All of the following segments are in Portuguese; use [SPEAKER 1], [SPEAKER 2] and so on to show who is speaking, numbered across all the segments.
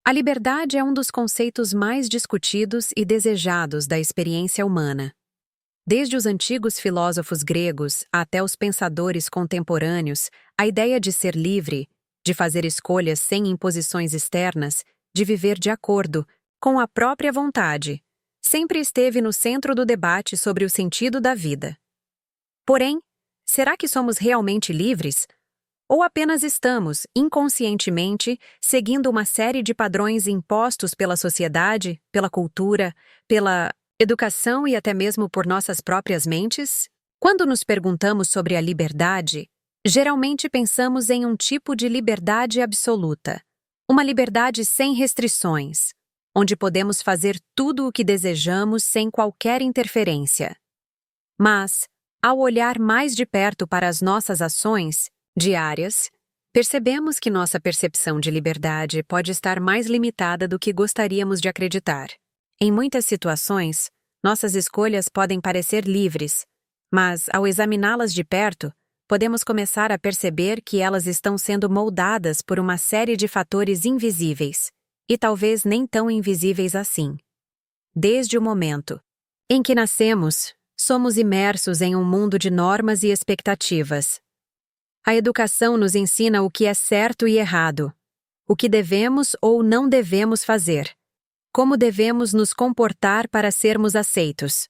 [SPEAKER 1] A liberdade é um dos conceitos mais discutidos e desejados da experiência humana. Desde os antigos filósofos gregos até os pensadores contemporâneos, a ideia de ser livre, de fazer escolhas sem imposições externas, de viver de acordo com a própria vontade, sempre esteve no centro do debate sobre o sentido da vida. Porém, será que somos realmente livres? Ou apenas estamos, inconscientemente, seguindo uma série de padrões impostos pela sociedade, pela cultura, pela educação e até mesmo por nossas próprias mentes? Quando nos perguntamos sobre a liberdade, geralmente pensamos em um tipo de liberdade absoluta, uma liberdade sem restrições, onde podemos fazer tudo o que desejamos sem qualquer interferência. Mas, ao olhar mais de perto para as nossas ações diárias, percebemos que nossa percepção de liberdade pode estar mais limitada do que gostaríamos de acreditar. Em muitas situações, nossas escolhas podem parecer livres, mas, ao examiná-las de perto, podemos começar a perceber que elas estão sendo moldadas por uma série de fatores invisíveis, e talvez nem tão invisíveis assim. Desde o momento em que nascemos, somos imersos em um mundo de normas e expectativas. A educação nos ensina o que é certo e errado, o que devemos ou não devemos fazer, como devemos nos comportar para sermos aceitos.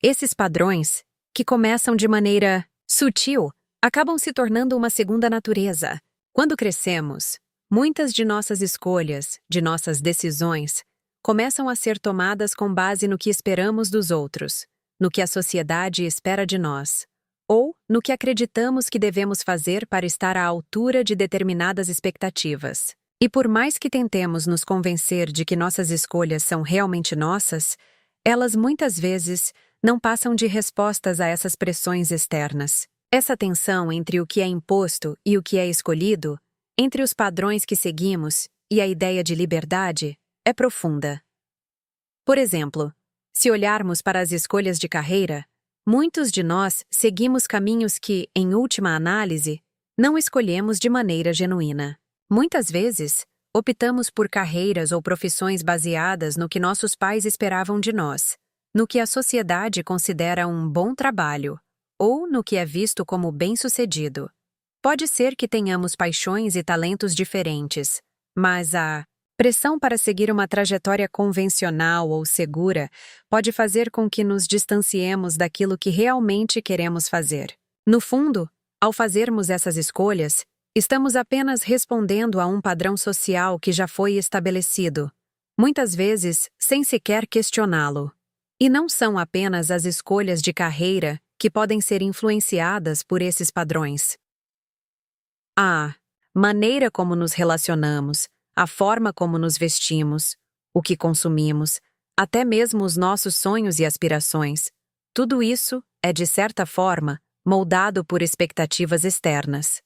[SPEAKER 1] Esses padrões, que começam de maneira sutil, acabam se tornando uma segunda natureza. Quando crescemos, muitas de nossas escolhas, de nossas decisões, começam a ser tomadas com base no que esperamos dos outros, no que a sociedade espera de nós, ou no que acreditamos que devemos fazer para estar à altura de determinadas expectativas. E por mais que tentemos nos convencer de que nossas escolhas são realmente nossas, elas muitas vezes não passam de respostas a essas pressões externas. Essa tensão entre o que é imposto e o que é escolhido, entre os padrões que seguimos e a ideia de liberdade, é profunda. Por exemplo, se olharmos para as escolhas de carreira, muitos de nós seguimos caminhos que, em última análise, não escolhemos de maneira genuína. Muitas vezes, optamos por carreiras ou profissões baseadas no que nossos pais esperavam de nós, no que a sociedade considera um bom trabalho, ou no que é visto como bem-sucedido. Pode ser que tenhamos paixões e talentos diferentes, mas a pressão para seguir uma trajetória convencional ou segura pode fazer com que nos distanciemos daquilo que realmente queremos fazer. No fundo, ao fazermos essas escolhas, estamos apenas respondendo a um padrão social que já foi estabelecido, muitas vezes sem sequer questioná-lo. E não são apenas as escolhas de carreira que podem ser influenciadas por esses padrões. A maneira como nos relacionamos, a forma como nos vestimos, o que consumimos, até mesmo os nossos sonhos e aspirações, tudo isso é, de certa forma, moldado por expectativas externas.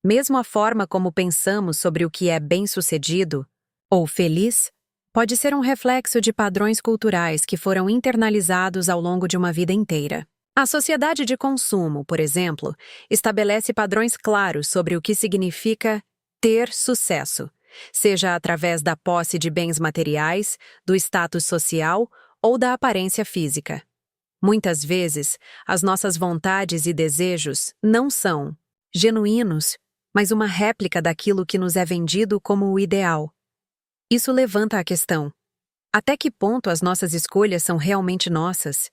[SPEAKER 1] Mesmo a forma como pensamos sobre o que é bem-sucedido ou feliz pode ser um reflexo de padrões culturais que foram internalizados ao longo de uma vida inteira. A sociedade de consumo, por exemplo, estabelece padrões claros sobre o que significa ter sucesso, seja através da posse de bens materiais, do status social ou da aparência física. Muitas vezes, as nossas vontades e desejos não são genuínos, mas uma réplica daquilo que nos é vendido como o ideal. Isso levanta a questão: até que ponto as nossas escolhas são realmente nossas?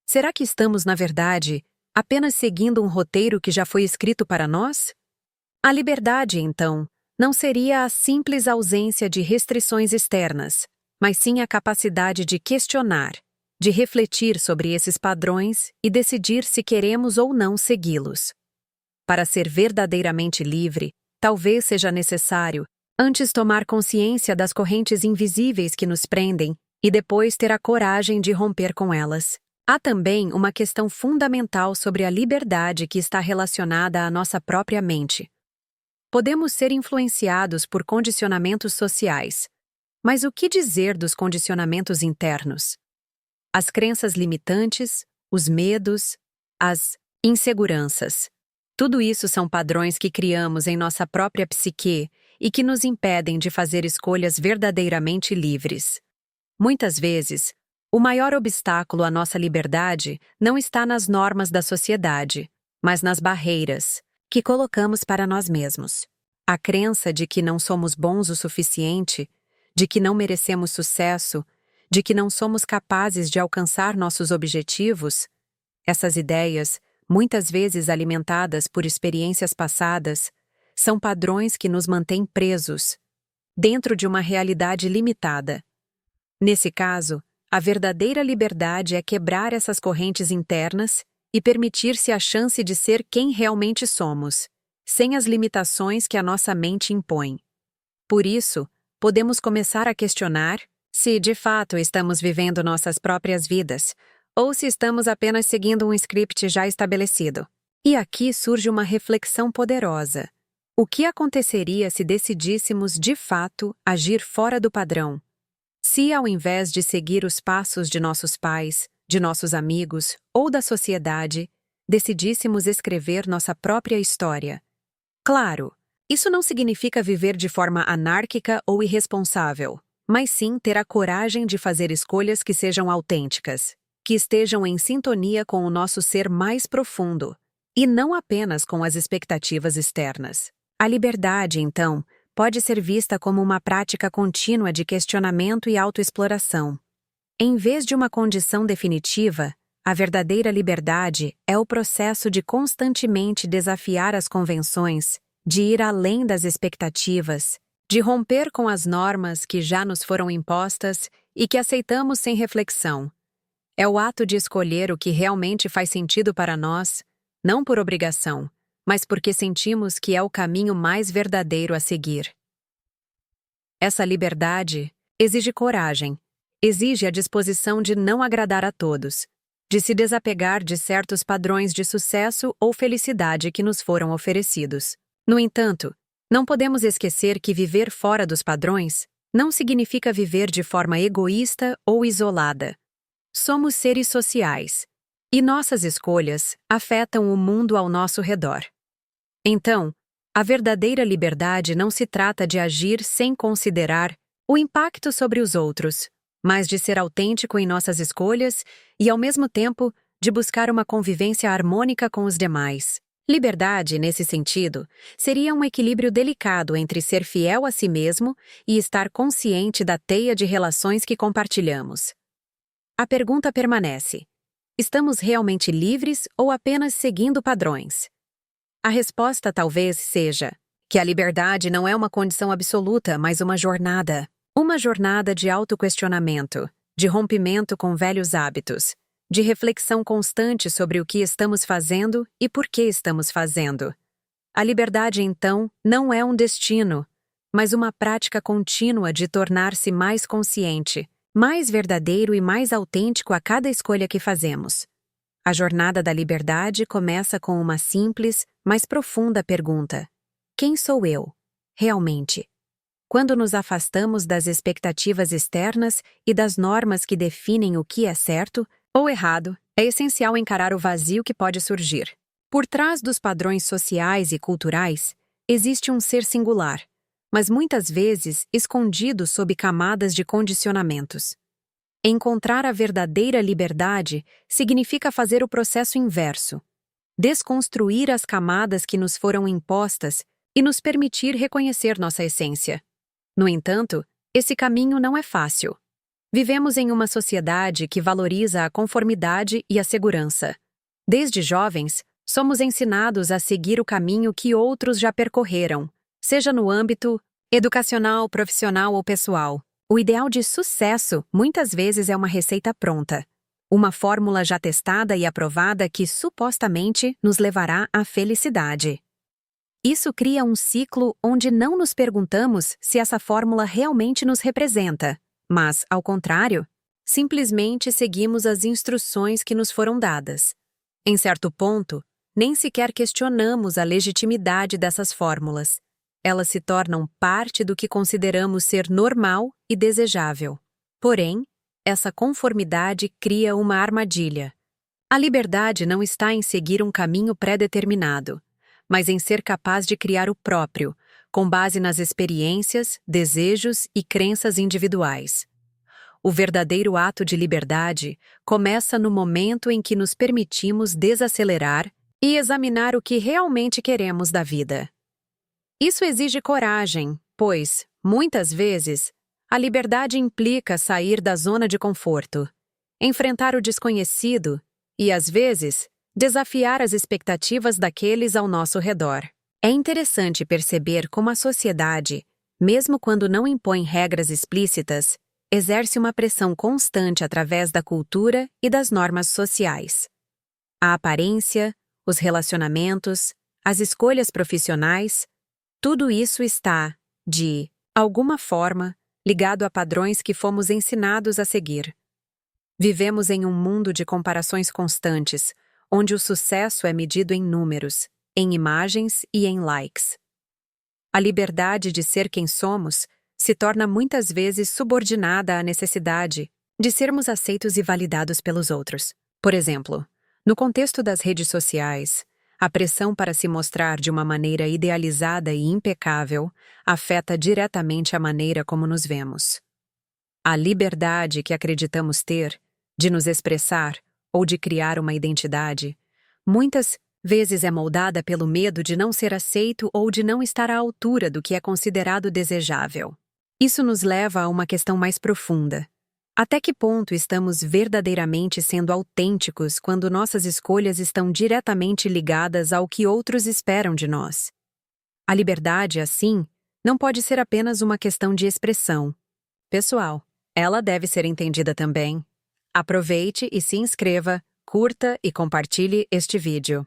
[SPEAKER 1] Será que estamos, na verdade, apenas seguindo um roteiro que já foi escrito para nós? A liberdade, então, não seria a simples ausência de restrições externas, mas sim a capacidade de questionar, de refletir sobre esses padrões e decidir se queremos ou não segui-los. Para ser verdadeiramente livre, talvez seja necessário, antes tomar consciência das correntes invisíveis que nos prendem e depois ter a coragem de romper com elas. Há também uma questão fundamental sobre a liberdade que está relacionada à nossa própria mente. Podemos ser influenciados por condicionamentos sociais, mas o que dizer dos condicionamentos internos? As crenças limitantes, os medos, as inseguranças. Tudo isso são padrões que criamos em nossa própria psique e que nos impedem de fazer escolhas verdadeiramente livres. Muitas vezes, o maior obstáculo à nossa liberdade não está nas normas da sociedade, mas nas barreiras que colocamos para nós mesmos. A crença de que não somos bons o suficiente, de que não merecemos sucesso, de que não somos capazes de alcançar nossos objetivos, essas ideias, muitas vezes alimentadas por experiências passadas, são padrões que nos mantêm presos, dentro de uma realidade limitada. Nesse caso, a verdadeira liberdade é quebrar essas correntes internas e permitir-se a chance de ser quem realmente somos, sem as limitações que a nossa mente impõe. Por isso, podemos começar a questionar se, de fato, estamos vivendo nossas próprias vidas, ou se estamos apenas seguindo um script já estabelecido. E aqui surge uma reflexão poderosa. O que aconteceria se decidíssemos, de fato, agir fora do padrão? Se, ao invés de seguir os passos de nossos pais, de nossos amigos ou da sociedade, decidíssemos escrever nossa própria história? Claro, isso não significa viver de forma anárquica ou irresponsável, mas sim ter a coragem de fazer escolhas que sejam autênticas, que estejam em sintonia com o nosso ser mais profundo, e não apenas com as expectativas externas. A liberdade, então, pode ser vista como uma prática contínua de questionamento e autoexploração. Em vez de uma condição definitiva, a verdadeira liberdade é o processo de constantemente desafiar as convenções, de ir além das expectativas, de romper com as normas que já nos foram impostas e que aceitamos sem reflexão. É o ato de escolher o que realmente faz sentido para nós, não por obrigação, mas porque sentimos que é o caminho mais verdadeiro a seguir. Essa liberdade exige coragem, exige a disposição de não agradar a todos, de se desapegar de certos padrões de sucesso ou felicidade que nos foram oferecidos. No entanto, não podemos esquecer que viver fora dos padrões não significa viver de forma egoísta ou isolada. Somos seres sociais, e nossas escolhas afetam o mundo ao nosso redor. Então, a verdadeira liberdade não se trata de agir sem considerar o impacto sobre os outros, mas de ser autêntico em nossas escolhas e, ao mesmo tempo, de buscar uma convivência harmônica com os demais. Liberdade, nesse sentido, seria um equilíbrio delicado entre ser fiel a si mesmo e estar consciente da teia de relações que compartilhamos. A pergunta permanece: estamos realmente livres ou apenas seguindo padrões? A resposta talvez seja que a liberdade não é uma condição absoluta, mas uma jornada. Uma jornada de autoquestionamento, de rompimento com velhos hábitos, de reflexão constante sobre o que estamos fazendo e por que estamos fazendo. A liberdade, então, não é um destino, mas uma prática contínua de tornar-se mais consciente, mais verdadeiro e mais autêntico a cada escolha que fazemos. A jornada da liberdade começa com uma simples, mas profunda pergunta: quem sou eu, realmente? Quando nos afastamos das expectativas externas e das normas que definem o que é certo ou errado, é essencial encarar o vazio que pode surgir. Por trás dos padrões sociais e culturais, existe um ser singular, mas muitas vezes escondido sob camadas de condicionamentos. Encontrar a verdadeira liberdade significa fazer o processo inverso: desconstruir as camadas que nos foram impostas e nos permitir reconhecer nossa essência. No entanto, esse caminho não é fácil. Vivemos em uma sociedade que valoriza a conformidade e a segurança. Desde jovens, somos ensinados a seguir o caminho que outros já percorreram, seja no âmbito educacional, profissional ou pessoal. O ideal de sucesso muitas vezes é uma receita pronta, uma fórmula já testada e aprovada que supostamente nos levará à felicidade. Isso cria um ciclo onde não nos perguntamos se essa fórmula realmente nos representa, mas, ao contrário, simplesmente seguimos as instruções que nos foram dadas. Em certo ponto, nem sequer questionamos a legitimidade dessas fórmulas. Elas se tornam parte do que consideramos ser normal e desejável. Porém, essa conformidade cria uma armadilha. A liberdade não está em seguir um caminho pré-determinado, mas em ser capaz de criar o próprio, com base nas experiências, desejos e crenças individuais. O verdadeiro ato de liberdade começa no momento em que nos permitimos desacelerar e examinar o que realmente queremos da vida. Isso exige coragem, pois, muitas vezes, a liberdade implica sair da zona de conforto, enfrentar o desconhecido e, às vezes, desafiar as expectativas daqueles ao nosso redor. É interessante perceber como a sociedade, mesmo quando não impõe regras explícitas, exerce uma pressão constante através da cultura e das normas sociais. A aparência, os relacionamentos, as escolhas profissionais, tudo isso está, de alguma forma, ligado a padrões que fomos ensinados a seguir. Vivemos em um mundo de comparações constantes, onde o sucesso é medido em números, em imagens e em likes. A liberdade de ser quem somos se torna muitas vezes subordinada à necessidade de sermos aceitos e validados pelos outros. Por exemplo, no contexto das redes sociais, a pressão para se mostrar de uma maneira idealizada e impecável afeta diretamente a maneira como nos vemos. A liberdade que acreditamos ter, de nos expressar ou de criar uma identidade, muitas vezes é moldada pelo medo de não ser aceito ou de não estar à altura do que é considerado desejável. Isso nos leva a uma questão mais profunda. Até que ponto estamos verdadeiramente sendo autênticos quando nossas escolhas estão diretamente ligadas ao que outros esperam de nós? A liberdade, assim, não pode ser apenas uma questão de expressão pessoal. Ela deve ser entendida também. Aproveite e se inscreva, curta e compartilhe este vídeo.